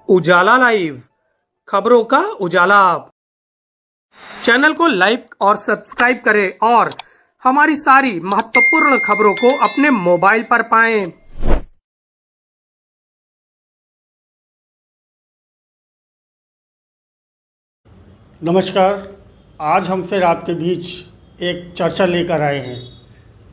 उजाला live, खबरों का उजाला। Channel को लाइक और सब्सक्राइब करें और हमारी सारी महत्वपूर्ण खबरों को अपने मोबाइल पर पाएं। नमस्कार। आज हम फिर आपके बीच एक चर्चा लेकर आए हैं।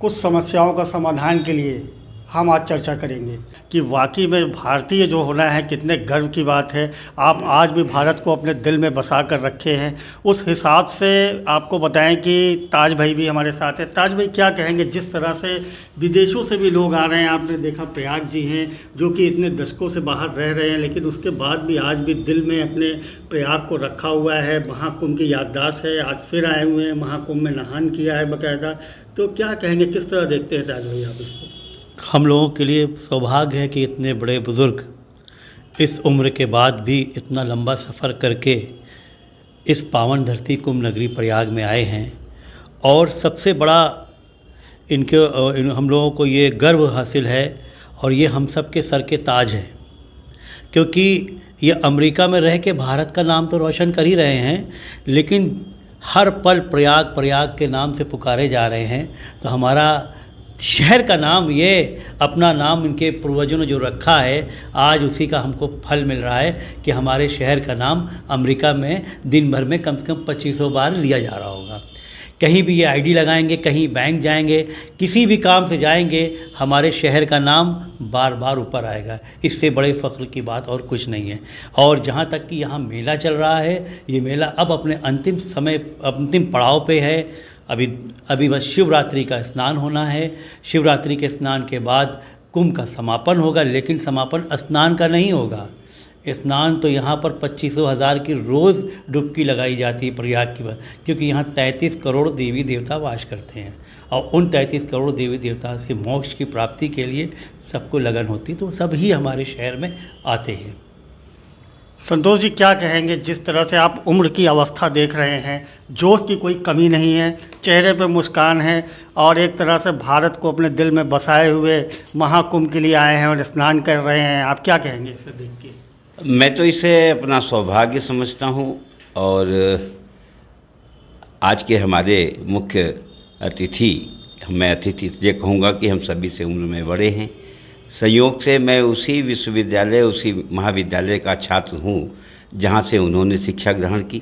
कुछ समस्याओं का समाधान के लिए हम आज चर्चा करेंगे कि वाकई में भारतीय जो होना है कितने गर्व की बात है। आप आज भी भारत को अपने दिल में बसा कर रखे हैं। उस हिसाब से आपको बताएं कि ताज भाई भी हमारे साथ हैं। ताज भाई, क्या कहेंगे जिस तरह से विदेशों से भी लोग आ रहे हैं? आपने देखा प्रयाग जी हैं जो कि इतने दशकों से बाहर रह रहे हैं, लेकिन उसके बाद भी आज भी दिल में अपने प्रयाग को रखा हुआ है। महाकुंभ की याददाश्त है, आज फिर आए हुए हैं, महाकुंभ में नहान किया है बाकायदा। तो क्या कहेंगे, किस तरह देखते हैं ताज भाई आप इसको? हम लोगों के लिए सौभाग्य है कि इतने बड़े बुज़ुर्ग इस उम्र के बाद भी इतना लंबा सफ़र करके इस पावन धरती कुंभ नगरी प्रयाग में आए हैं। और सबसे बड़ा हम लोगों को ये गर्व हासिल है और ये हम सब के सर के ताज है, क्योंकि ये अमेरिका में रह के भारत का नाम तो रोशन कर ही रहे हैं, लेकिन हर पल प्रयाग प्रयाग के नाम से पुकारे जा रहे हैं। तो हमारा शहर का नाम, ये अपना नाम इनके पूर्वजों ने जो रखा है, आज उसी का हमको फल मिल रहा है कि हमारे शहर का नाम अमेरिका में दिन भर में कम से कम 2500 बार लिया जा रहा होगा। कहीं भी ये आईडी लगाएंगे, कहीं बैंक जाएंगे, किसी भी काम से जाएंगे, हमारे शहर का नाम बार बार ऊपर आएगा। इससे बड़े फ़ख्र की बात और कुछ नहीं है। और जहाँ तक कि यहाँ मेला चल रहा है, ये मेला अब अपने अंतिम पड़ाव पे है। अभी बस शिवरात्रि का स्नान होना है। शिवरात्रि के स्नान के बाद कुंभ का समापन होगा, लेकिन समापन स्नान का नहीं होगा। स्नान तो यहाँ पर 25,000 की रोज़ डुबकी लगाई जाती है प्रयाग की बात, क्योंकि यहाँ 33 करोड़ देवी देवता वास करते हैं और उन 33 करोड़ देवी देवता से मोक्ष की प्राप्ति के लिए सबको लगन होती, तो सभी हमारे शहर में आते हैं। संतोष जी, क्या कहेंगे जिस तरह से आप उम्र की अवस्था देख रहे हैं, जोश की कोई कमी नहीं है, चेहरे पे मुस्कान है और एक तरह से भारत को अपने दिल में बसाए हुए महाकुंभ के लिए आए हैं और स्नान कर रहे हैं। आप क्या कहेंगे इसे देख के? मैं तो इसे अपना सौभाग्य समझता हूँ। और आज के हमारे मुख्य अतिथि, मैं अतिथि इसलिए कहूँगा कि हम सभी से उम्र में बड़े हैं। संयोग से मैं उसी विश्वविद्यालय, उसी महाविद्यालय का छात्र हूँ जहाँ से उन्होंने शिक्षा ग्रहण की।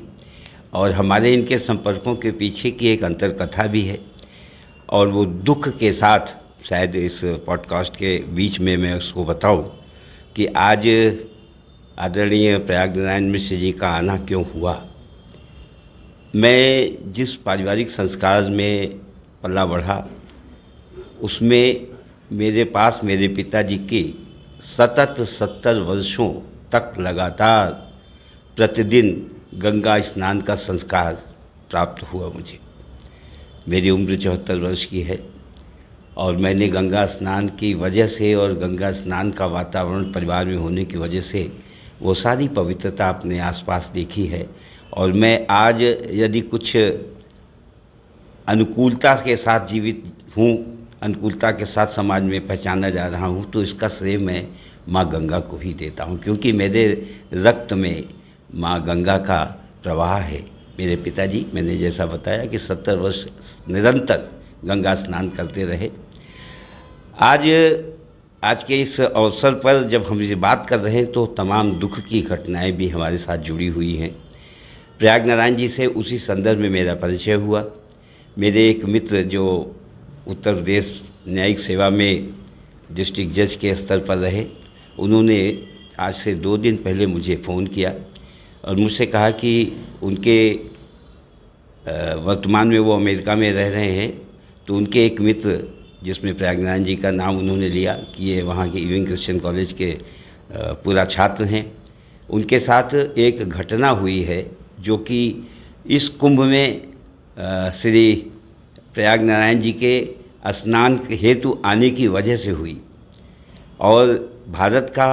और हमारे इनके संपर्कों के पीछे की एक अंतर कथा भी है, और वो दुख के साथ शायद इस पॉडकास्ट के बीच में मैं उसको बताऊं कि आज आदरणीय प्रयाग नारायण मिश्र जी का आना क्यों हुआ। मैं जिस पारिवारिक संस्कार में पला बढ़ा, उसमें मेरे पास मेरे पिताजी की सतत 70 वर्षों तक लगातार प्रतिदिन गंगा स्नान का संस्कार प्राप्त हुआ मुझे। मेरी उम्र 74 वर्ष की है और मैंने गंगा स्नान की वजह से और गंगा स्नान का वातावरण परिवार में होने की वजह से वो सारी पवित्रता अपने आसपास देखी है। और मैं आज यदि कुछ अनुकूलता के साथ जीवित हूँ, अनुकूलता के साथ समाज में पहचाना जा रहा हूँ, तो इसका श्रेय मैं माँ गंगा को ही देता हूँ, क्योंकि मेरे रक्त में माँ गंगा का प्रवाह है। मेरे पिताजी, मैंने जैसा बताया कि 70 वर्ष निरंतर गंगा स्नान करते रहे। आज के इस अवसर पर जब हम ये बात कर रहे हैं तो तमाम दुख की घटनाएं भी हमारे साथ जुड़ी हुई हैं। प्रयाग नारायण जी से उसी संदर्भ में मेरा परिचय हुआ। मेरे एक मित्र जो उत्तर प्रदेश न्यायिक सेवा में डिस्ट्रिक्ट जज के स्तर पर रहे, उन्होंने आज से 2 दिन पहले मुझे फ़ोन किया और मुझसे कहा कि उनके वर्तमान में वो अमेरिका में रह रहे हैं, तो उनके एक मित्र जिसमें प्रयाग नारायण जी का नाम उन्होंने लिया कि ये वहाँ के इविंग क्रिश्चियन कॉलेज के पूरा छात्र हैं, उनके साथ एक घटना हुई है जो कि इस कुंभ में श्री प्रयाग नारायण जी के स्नान हेतु आने की वजह से हुई। और भारत का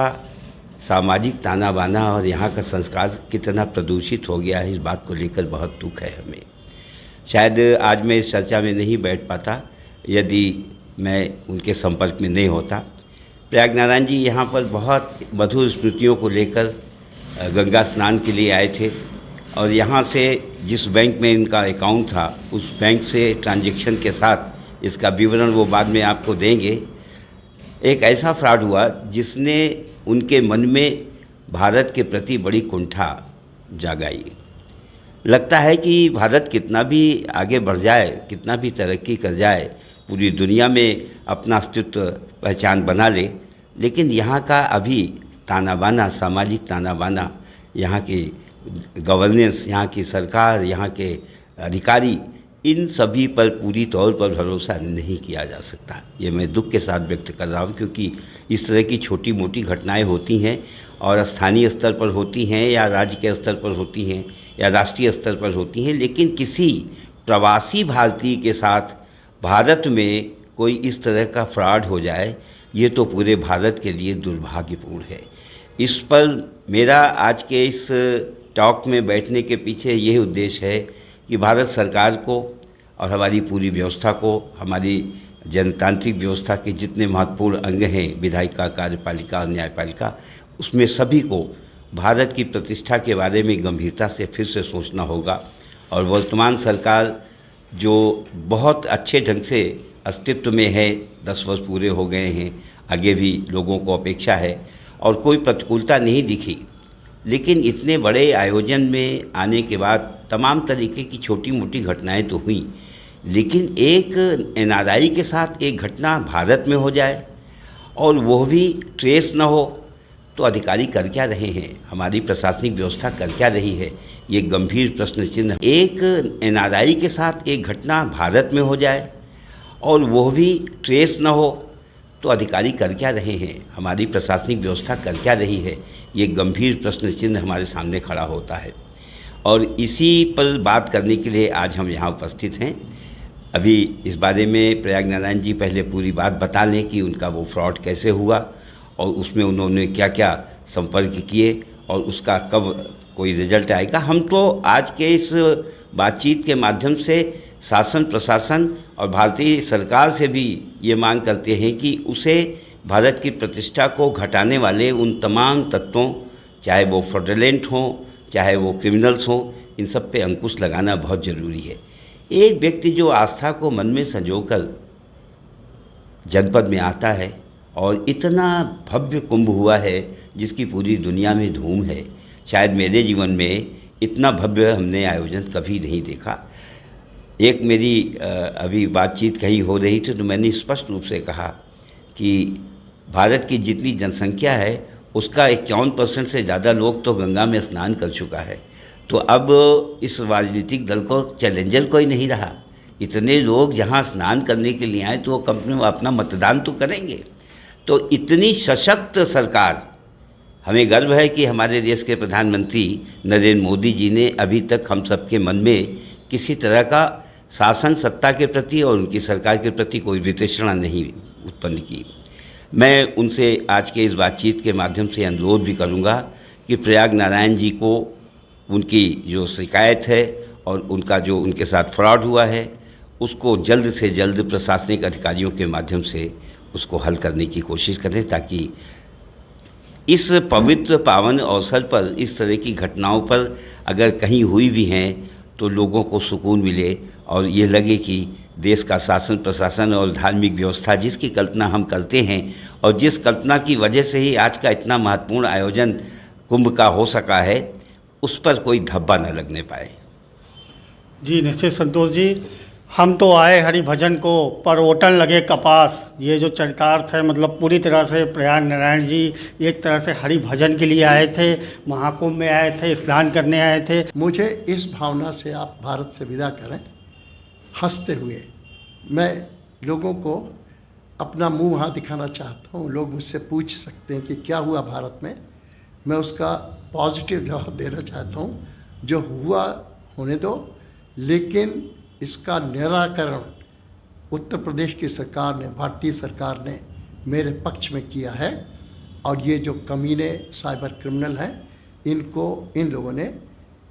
सामाजिक ताना बाना और यहाँ का संस्कार कितना प्रदूषित हो गया है, इस बात को लेकर बहुत दुख है हमें। शायद आज मैं इस चर्चा में नहीं बैठ पाता यदि मैं उनके संपर्क में नहीं होता। प्रयाग नारायण जी यहाँ पर बहुत मधुर स्मृतियों को लेकर गंगा स्नान के लिए आए थे और यहाँ से जिस बैंक में इनका अकाउंट था उस बैंक से ट्रांजैक्शन के साथ इसका विवरण वो बाद में आपको देंगे। एक ऐसा फ्रॉड हुआ जिसने उनके मन में भारत के प्रति बड़ी कुंठा जागाई। लगता है कि भारत कितना भी आगे बढ़ जाए, कितना भी तरक्की कर जाए, पूरी दुनिया में अपना अस्तित्व पहचान बना ले, लेकिन यहाँ का अभी ताना बाना, सामाजिक ताना बाना, यहाँ की गवर्नेंस, यहाँ की सरकार, यहाँ के अधिकारी, इन सभी पर पूरी तौर पर भरोसा नहीं किया जा सकता। ये मैं दुख के साथ व्यक्त कर रहा हूँ, क्योंकि इस तरह की छोटी मोटी घटनाएं होती हैं और स्थानीय स्तर पर होती हैं या राज्य के स्तर पर होती हैं या राष्ट्रीय स्तर पर होती हैं, लेकिन किसी प्रवासी भारतीय के साथ भारत में कोई इस तरह का फ्रॉड हो जाए, ये तो पूरे भारत के लिए दुर्भाग्यपूर्ण है। इस पर मेरा आज के इस टॉक में बैठने के पीछे यही उद्देश्य है कि भारत सरकार को और हमारी पूरी व्यवस्था को, हमारी जनतांत्रिक व्यवस्था के जितने महत्वपूर्ण अंग हैं, विधायिका, कार्यपालिका और न्यायपालिका, उसमें सभी को भारत की प्रतिष्ठा के बारे में गंभीरता से फिर से सोचना होगा। और वर्तमान सरकार जो बहुत अच्छे ढंग से अस्तित्व में है, 10 वर्ष पूरे हो गए हैं, आगे भी लोगों को अपेक्षा है और कोई प्रतिकूलता नहीं दिखी, लेकिन इतने बड़े आयोजन में आने के बाद तमाम तरीके की छोटी मोटी घटनाएं तो हुई, लेकिन एक एनआरआई के साथ एक घटना भारत में हो जाए और वो भी ट्रेस न हो, तो अधिकारी कर क्या रहे हैं, हमारी प्रशासनिक व्यवस्था कर क्या रही है, ये गंभीर प्रश्न चिन्ह। एक एनआरआई के साथ एक घटना भारत में हो जाए और वो भी ट्रेस न हो, तो अधिकारी कर क्या रहे हैं, हमारी प्रशासनिक व्यवस्था कर क्या रही है, ये गंभीर प्रश्न चिन्ह हमारे सामने खड़ा होता है। और इसी पर बात करने के लिए आज हम यहाँ उपस्थित हैं। अभी इस बारे में प्रयाग नारायण जी पहले पूरी बात बता लें कि उनका वो फ्रॉड कैसे हुआ और उसमें उन्होंने क्या क्या संपर्क किए और उसका कब कोई रिजल्ट आएगा। हम तो आज के इस बातचीत के माध्यम से शासन, प्रशासन और भारतीय सरकार से भी ये मांग करते हैं कि उसे भारत की प्रतिष्ठा को घटाने वाले उन तमाम तत्वों, चाहे वो फ्रॉडलेंट हों, चाहे वो क्रिमिनल्स हों, इन सब पे अंकुश लगाना बहुत ज़रूरी है। एक व्यक्ति जो आस्था को मन में संजोकर जनपद में आता है और इतना भव्य कुंभ हुआ है जिसकी पूरी दुनिया में धूम है, शायद मेरे जीवन में इतना भव्य हमने आयोजन कभी नहीं देखा। एक मेरी अभी बातचीत कहीं हो रही थी तो मैंने स्पष्ट रूप से कहा कि भारत की जितनी जनसंख्या है उसका 51% से ज़्यादा लोग तो गंगा में स्नान कर चुका है, तो अब इस राजनीतिक दल को चैलेंजर कोई नहीं रहा। इतने लोग जहाँ स्नान करने के लिए आए तो वो कंपनी में अपना मतदान तो करेंगे। तो इतनी सशक्त सरकार, हमें गर्व है कि हमारे देश के प्रधानमंत्री नरेंद्र मोदी जी ने अभी तक हम सबके मन में किसी तरह का शासन सत्ता के प्रति और उनकी सरकार के प्रति कोई वितृष्णा नहीं उत्पन्न की। मैं उनसे आज के इस बातचीत के माध्यम से अनुरोध भी करूंगा कि प्रयाग नारायण जी को उनकी जो शिकायत है और उनका जो उनके साथ फ्रॉड हुआ है उसको जल्द से जल्द प्रशासनिक अधिकारियों के माध्यम से उसको हल करने की कोशिश करें, ताकि इस पवित्र पावन अवसर पर इस तरह की घटनाओं पर अगर कहीं हुई भी हैं तो लोगों को सुकून मिले और ये लगे कि देश का शासन, प्रशासन और धार्मिक व्यवस्था जिसकी कल्पना हम करते हैं और जिस कल्पना की वजह से ही आज का इतना महत्वपूर्ण आयोजन कुंभ का हो सका है, उस पर कोई धब्बा न लगने पाए। जी निश्चित संतोष जी, हम तो आए हरि भजन को पर ओटन लगे कपास। ये जो चरितार्थ है, मतलब पूरी तरह से प्रयाग नारायण जी एक तरह से हरि भजन के लिए आए थे, महाकुंभ में आए थे, स्नान करने आए थे। मुझे इस भावना से आप भारत से विदा करें हंसते हुए। मैं लोगों को अपना मुंह वहाँ दिखाना चाहता हूँ। लोग मुझसे पूछ सकते हैं कि क्या हुआ भारत में, मैं उसका पॉजिटिव जवाब देना चाहता हूँ। जो हुआ होने दो, लेकिन इसका निराकरण उत्तर प्रदेश की सरकार ने, भारतीय सरकार ने मेरे पक्ष में किया है। और ये जो कमीने साइबर क्रिमिनल हैं, इनको इन लोगों ने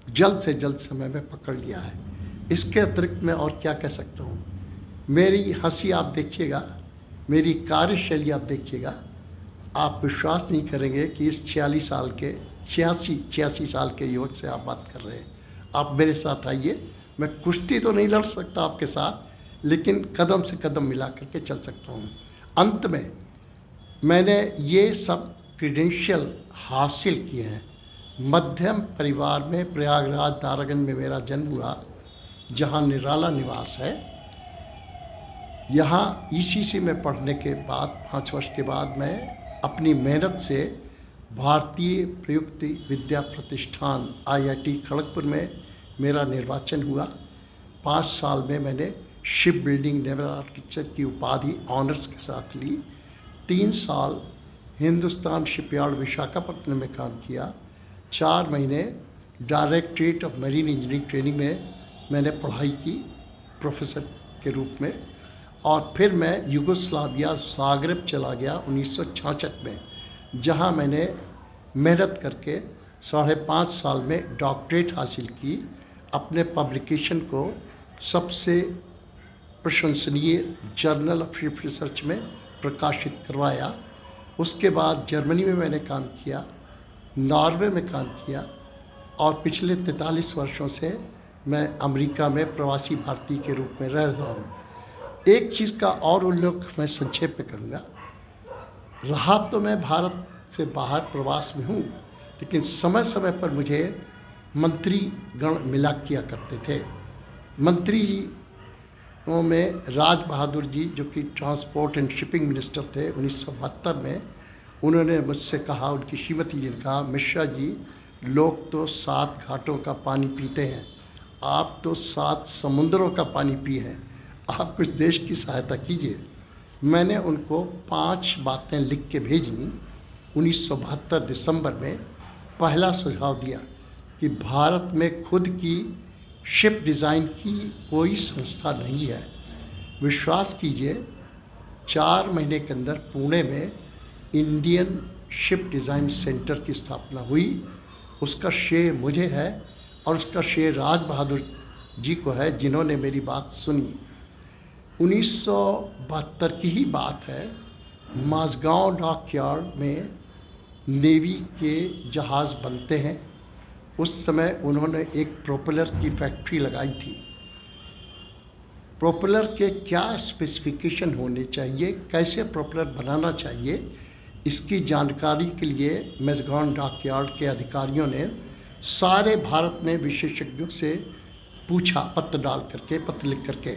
जल्द से जल्द समय में पकड़ लिया है। इसके अतिरिक्त मैं और क्या कह सकता हूँ। मेरी हंसी आप देखिएगा, मेरी कार्यशैली आप देखिएगा, आप विश्वास नहीं करेंगे कि इस 46 साल के 86 साल के युवक से आप बात कर रहे हैं। आप मेरे साथ आइए, मैं कुश्ती तो नहीं लड़ सकता आपके साथ, लेकिन कदम से कदम मिला करके चल सकता हूँ। अंत में मैंने ये सब क्रीडेंशियल हासिल किए हैं। मध्यम परिवार में प्रयागराज दारागंज में मेरा जन्म हुआ, जहाँ निराला निवास है। यहाँ ईसीसी में पढ़ने के बाद 5 वर्ष के बाद मैं अपनी मेहनत से भारतीय प्रयुक्त विद्या प्रतिष्ठान IIT खड़गपुर में मेरा निर्वाचन हुआ। 5 साल में मैंने शिप बिल्डिंग नेवल आर्किटेक्चर की उपाधि ऑनर्स के साथ ली। 3 साल हिंदुस्तान शिपयार्ड विशाखापट्टनम में काम किया। 4 महीने directorate of marine engineering training में मैंने पढ़ाई की प्रोफेसर के रूप में। और फिर मैं युगोस्लाविया ज़ाग्रेब चला गया 1966 में, जहां मैंने मेहनत करके 5.5 साल में डॉक्टरेट हासिल की। अपने पब्लिकेशन को सबसे प्रशंसनीय जर्नल ऑफ शिप रिसर्च में प्रकाशित करवाया। उसके बाद जर्मनी में मैंने काम किया, नॉर्वे में काम किया, और पिछले 43 वर्षों से मैं अमेरिका में प्रवासी भारतीय के रूप में रह रहा हूँ। एक चीज़ का और उल्लेख मैं संक्षेप में करूँगा। रहा तो मैं भारत से बाहर प्रवास में हूँ, लेकिन समय समय पर मुझे मंत्री गण मिला किया करते थे। मंत्री में राज बहादुर जी, जो कि ट्रांसपोर्ट एंड शिपिंग मिनिस्टर थे 1972 में, उन्होंने मुझसे कहा, उनकी श्रीमती जी ने कहा, मिश्रा जी, लोग तो 7 घाटों का पानी पीते हैं, आप तो 7 समुद्रों का पानी पिए हैं, आप कुछ देश की सहायता कीजिए। मैंने उनको 5 बातें लिख के भेजी। 1972 दिसंबर में पहला सुझाव दिया कि भारत में खुद की शिप डिज़ाइन की कोई संस्था नहीं है। विश्वास कीजिए, 4 महीने के अंदर पुणे में इंडियन शिप डिज़ाइन सेंटर की स्थापना हुई। उसका श्रेय मुझे है और उसका श्रेय राज बहादुर जी को है, जिन्होंने मेरी बात सुनी। 1972 की ही बात है। माझगांव डॉकयार्ड में नेवी के जहाज़ बनते हैं। उस समय उन्होंने एक प्रोपेलर की फैक्ट्री लगाई थी। प्रोपेलर के क्या स्पेसिफिकेशन होने चाहिए, कैसे प्रोपेलर बनाना चाहिए, इसकी जानकारी के लिए माझगांव डॉकयार्ड के अधिकारियों ने सारे भारत में विशेषज्ञों से पूछा, पत्र डाल करके, पत्र लिख करके।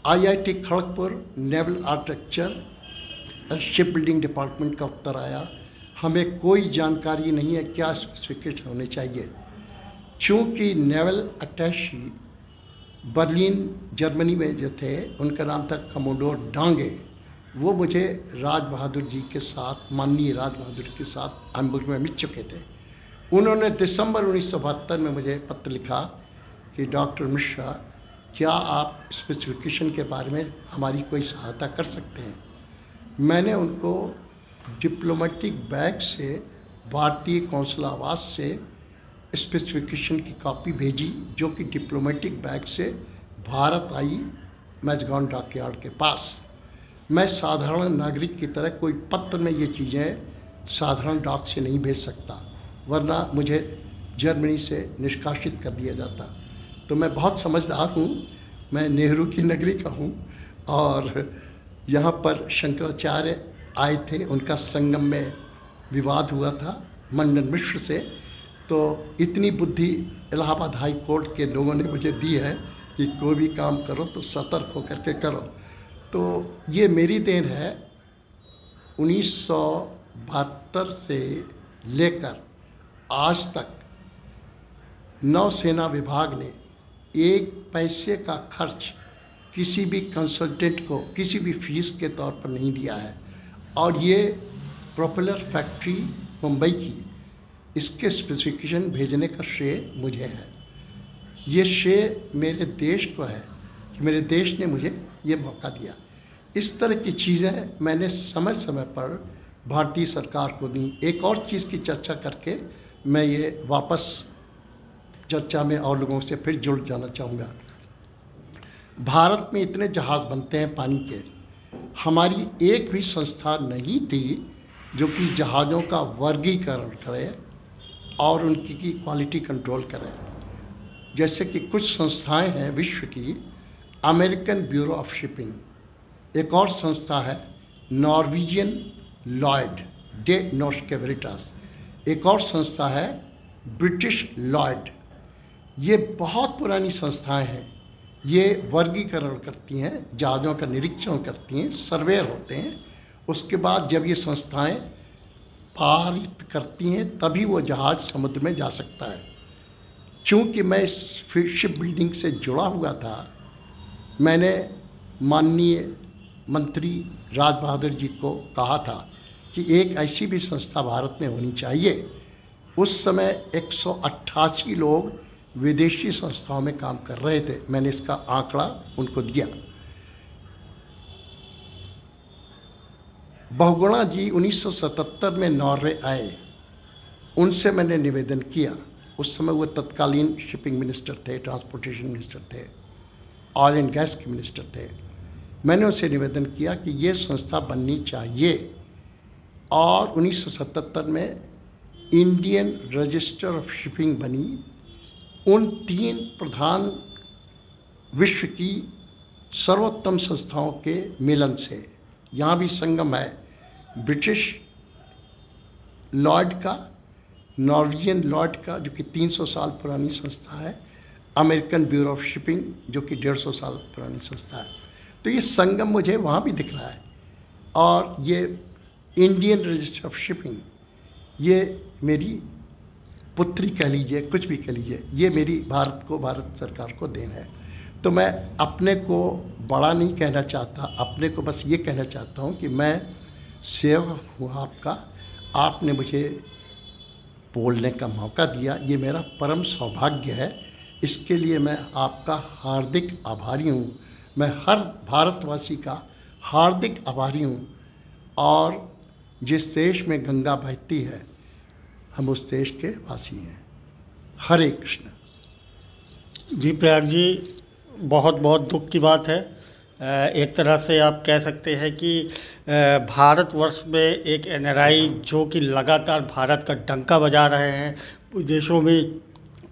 IIT Kharagpur naval architecture ship building department का उत्तर आया, हमें कोई जानकारी नहीं है क्या स्पेसिफिकेशन होने चाहिए। चूँकि नेवल अटैची बर्लिन जर्मनी में जो थे, उनका नाम था कमोडोर डांगे, वो मुझे राज बहादुर जी के साथ, माननीय राज बहादुर के साथ हैम्बुर्ग में मिल चुके थे। उन्होंने दिसंबर 1972 में मुझे पत्र लिखा कि डॉक्टर मिश्रा, क्या आप स्पेसिफिकेशन के बारे में हमारी कोई सहायता कर सकते हैं। मैंने उनको डिप्लोमेटिक बैग से, भारतीय कौंसलावास से स्पेसिफिकेशन की कॉपी भेजी, जो कि डिप्लोमेटिक बैग से भारत आई माझगांव डॉकयार्ड के पास। मैं साधारण नागरिक की तरह कोई पत्र में ये चीज़ें साधारण डॉक से नहीं भेज सकता, वरना मुझे जर्मनी से निष्कासित कर दिया जाता। तो मैं बहुत समझदार हूँ, मैं नेहरू की नगरी का हूँ, और यहाँ पर शंकराचार्य आए थे, उनका संगम में विवाद हुआ था मंडन मिश्र से। तो इतनी बुद्धि इलाहाबाद हाई कोर्ट के लोगों ने मुझे दी है कि कोई भी काम करो तो सतर्क होकर के करो। तो ये मेरी देन है। 1972 से लेकर आज तक नौसेना विभाग ने 1 पैसे का खर्च किसी भी कंसल्टेंट को किसी भी फीस के तौर पर नहीं दिया है। और ये प्रोपेलर फैक्ट्री मुंबई की, इसके स्पेसिफिकेशन भेजने का श्रेय मुझे है। ये श्रेय मेरे देश को है कि मेरे देश ने मुझे ये मौका दिया। इस तरह की चीज़ें मैंने समय समय पर भारतीय सरकार को दी। एक और चीज़ की चर्चा करके मैं ये वापस चर्चा में और लोगों से फिर जुड़ जाना चाहूँगा। भारत में इतने जहाज़ बनते हैं पानी के, हमारी एक भी संस्था नहीं थी जो कि जहाज़ों का वर्गीकरण करे और उनकी की क्वालिटी कंट्रोल करे। जैसे कि कुछ संस्थाएं हैं विश्व की, अमेरिकन ब्यूरो ऑफ शिपिंग, एक और संस्था है नॉर्वेजियन लॉयड डे नोर्स्के वेरिटास, एक और संस्था है ब्रिटिश लॉयड। ये बहुत पुरानी संस्थाएं हैं। ये वर्गीकरण करती हैं, जहाज़ों का निरीक्षण करती हैं, सर्वेयर होते हैं। उसके बाद जब ये संस्थाएं पारित करती हैं तभी वो जहाज़ समुद्र में जा सकता है। चूँकि मैं इस शिप बिल्डिंग से जुड़ा हुआ था, मैंने माननीय मंत्री राज बहादुर जी को कहा था कि एक ऐसी भी संस्था भारत में होनी चाहिए। उस समय 188 लोग विदेशी संस्थाओं में काम कर रहे थे। मैंने इसका आंकड़ा उनको दिया। बहुगुणा जी 1977 में नॉर्वे आए, उनसे मैंने निवेदन किया। उस समय वो तत्कालीन शिपिंग मिनिस्टर थे, ट्रांसपोर्टेशन मिनिस्टर थे, ऑयल एंड गैस के मिनिस्टर थे। मैंने उनसे निवेदन किया कि ये संस्था बननी चाहिए और 1977 में इंडियन रजिस्टर ऑफ शिपिंग बनी। उन 3 प्रधान विश्व की सर्वोत्तम संस्थाओं के मिलन से, यहाँ भी संगम है ब्रिटिश लॉयड का, नॉर्वेजियन लॉयड का जो कि 300 साल पुरानी संस्था है, अमेरिकन ब्यूरो ऑफ शिपिंग जो कि 150 साल पुरानी संस्था है। तो ये संगम मुझे वहाँ भी दिख रहा है। और ये इंडियन रजिस्टर ऑफ शिपिंग, ये मेरी पुत्री कह लीजिए, कुछ भी कह लीजिए, ये मेरी भारत सरकार को देन है। तो मैं अपने को बड़ा नहीं कहना चाहता, अपने को बस ये कहना चाहता हूँ कि मैं सेवक हूँ आपका। आपने मुझे बोलने का मौका दिया, ये मेरा परम सौभाग्य है। इसके लिए मैं आपका हार्दिक आभारी हूँ। मैं हर भारतवासी का हार्दिक आभारी हूँ। और जिस देश में गंगा बहती है, हम उस देश के वासी हैं। हरे कृष्ण। जी प्रयाग जी, बहुत बहुत दुख की बात है। एक तरह से आप कह सकते हैं कि भारतवर्ष में एक NRI जो कि लगातार भारत का डंका बजा रहे हैं, देशों में,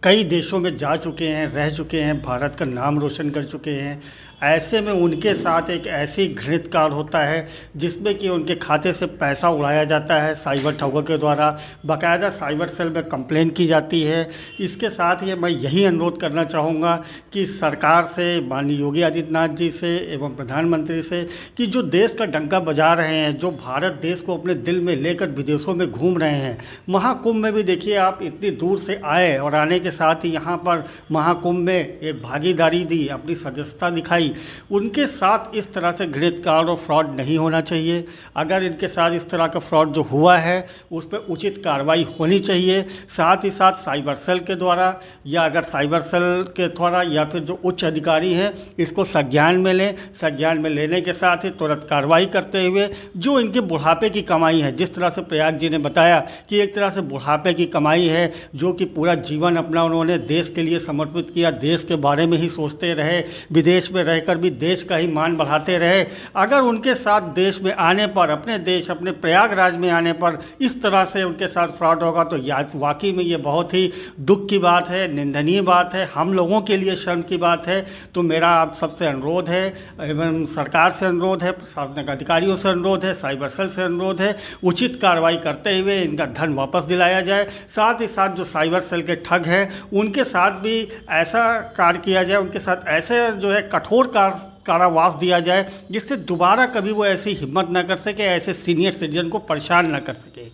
कई देशों में जा चुके हैं, रह चुके हैं, भारत का नाम रोशन कर चुके हैं। ऐसे में उनके साथ एक ऐसी घृणित कार्य होता है जिसमें कि उनके खाते से पैसा उड़ाया जाता है साइबर ठगों के द्वारा। बाकायदा साइबर सेल में कंप्लेन की जाती है। इसके साथ ही मैं यही अनुरोध करना चाहूँगा कि सरकार से, माननीय योगी आदित्यनाथ जी से एवं प्रधानमंत्री से, कि जो देश का डंका बजा रहे हैं, जो भारत देश को अपने दिल में लेकर विदेशों में घूम रहे हैं, महाकुंभ में भी देखिए आप इतनी दूर से आए और आने के साथ ही यहाँ पर महाकुंभ में एक भागीदारी दी, अपनी सदस्यता दिखाई। उनके साथ इस तरह से घृणित कार्य और फ्रॉड नहीं होना चाहिए। अगर इनके साथ इस तरह का फ्रॉड जो हुआ है उस पर उचित कार्रवाई होनी चाहिए। साथ ही साथ साइबर सेल के द्वारा, या अगर साइबर सेल के द्वारा या फिर जो उच्च अधिकारी हैं, इसको संज्ञान में लें। संज्ञान में लेने के साथ ही तुरंत कार्रवाई करते हुए जो इनके बुढ़ापे की कमाई है, जिस तरह से प्रयाग जी ने बताया कि एक तरह से बुढ़ापे की कमाई है, जो कि पूरा जीवन अपना उन्होंने देश के लिए समर्पित किया, देश के बारे में ही सोचते रहे, विदेश में रहकर भी देश का ही मान बढ़ाते रहे। अगर उनके साथ देश में आने पर, अपने देश, अपने प्रयागराज में आने पर इस तरह से उनके साथ फ्रॉड होगा तो वाकई में ये बहुत ही दुख की बात है, निंदनीय बात है, हम लोगों के लिए शर्म की बात है। तो मेरा आप सबसे अनुरोध है, एवं सरकार से अनुरोध है, प्रशासनिक अधिकारियों से अनुरोध है, साइबर सेल से अनुरोध है, उचित कार्रवाई करते हुए इनका धन वापस दिलाया जाए। साथ ही साथ जो साइबर सेल के ठग हैं उनके साथ भी ऐसा कार्य किया जाए, उनके साथ ऐसे जो है कठोर कारावास दिया जाए जिससे दोबारा कभी वो ऐसी हिम्मत ना कर सके, ऐसे सीनियर सिटीजन को परेशान ना कर सके।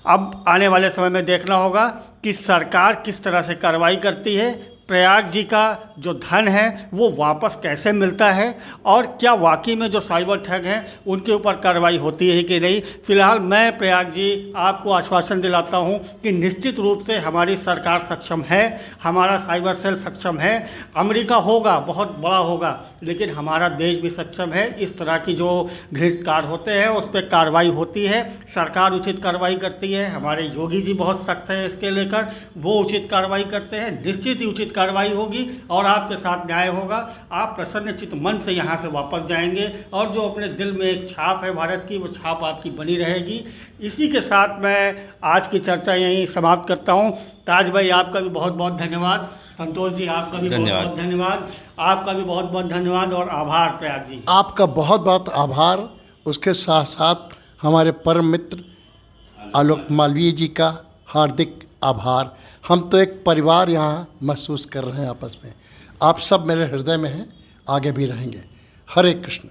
अब आने वाले समय में देखना होगा कि सरकार किस तरह से कार्रवाई करती है, प्रयाग जी का जो धन है वो वापस कैसे मिलता है, और क्या वाकई में जो साइबर ठग हैं उनके ऊपर कार्रवाई होती है कि नहीं। फिलहाल मैं प्रयाग जी आपको आश्वासन दिलाता हूं कि निश्चित रूप से हमारी सरकार सक्षम है, हमारा साइबर सेल सक्षम है। अमेरिका होगा, बहुत बड़ा होगा, लेकिन हमारा देश भी सक्षम है। इस तरह की जो घृणित कार्य होते हैं उस पर कार्रवाई होती है, सरकार उचित कार्रवाई करती है। हमारे योगी जी बहुत सख्त हैं इसके लेकर, वो उचित कार्रवाई करते हैं, निश्चित ही उचित कार्रवाई होगी और आपके साथ न्याय होगा। आप प्रसन्नचित्त मन से यहाँ से वापस जाएंगे और जो अपने दिल में एक छाप है भारत की, वो छाप आपकी बनी रहेगी। इसी के साथ मैं आज की चर्चा यहीं समाप्त करता हूँ। ताज भाई, आपका भी बहुत बहुत धन्यवाद। संतोष जी, आपका भी बहुत बहुत धन्यवाद। आपका भी बहुत बहुत धन्यवाद और आभार प्रयाग जी। आपका बहुत बहुत आभार। उसके साथ साथ हमारे परम मित्र आलोक मालवीय जी का हार्दिक आभार। हम तो एक परिवार यहाँ महसूस कर रहे हैं आपस में। आप सब मेरे हृदय में हैं, आगे भी रहेंगे। हरे कृष्ण।